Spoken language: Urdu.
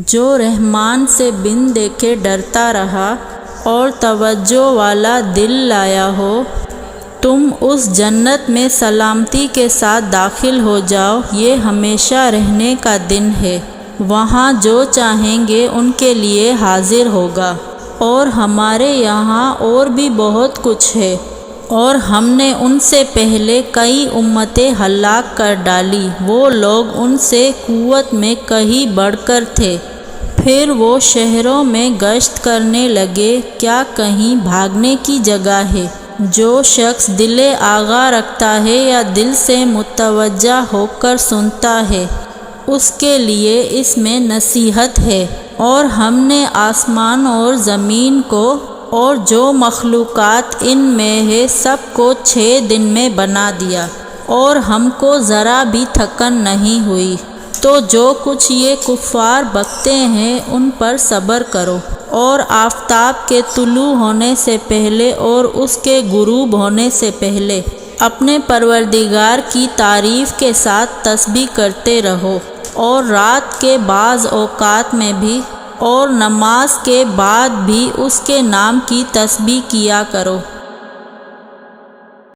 جو رحمان سے بن دیکھے ڈرتا رہا اور توجہ والا دل لایا ہو، تم اس جنت میں سلامتی کے ساتھ داخل ہو جاؤ۔ یہ ہمیشہ رہنے کا دن ہے، وہاں جو چاہیں گے ان کے لیے حاضر ہوگا، اور ہمارے یہاں اور بھی بہت کچھ ہے، اور ہم نے ان سے پہلے کئی امتیں ہلاک کر ڈالی، وہ لوگ ان سے قوت میں کہیں بڑھ کر تھے۔ پھر وہ شہروں میں گشت کرنے لگے، کیا کہیں بھاگنے کی جگہ ہے؟ جو شخص دل آگاہ رکھتا ہے یا دل سے متوجہ ہو کر سنتا ہے، اس کے لیے اس میں نصیحت ہے۔ اور ہم نے آسمان اور زمین کو اور جو مخلوقات ان میں ہے سب کو 6 دن میں بنا دیا، اور ہم کو ذرا بھی تھکن نہیں ہوئی۔ تو جو کچھ یہ کفار بکتے ہیں ان پر صبر کرو، اور آفتاب کے طلوع ہونے سے پہلے اور اس کے غروب ہونے سے پہلے اپنے پروردگار کی تعریف کے ساتھ تسبیح کرتے رہو، اور رات کے بعض اوقات میں بھی اور نماز کے بعد بھی اس کے نام کی تسبیح کیا کرو۔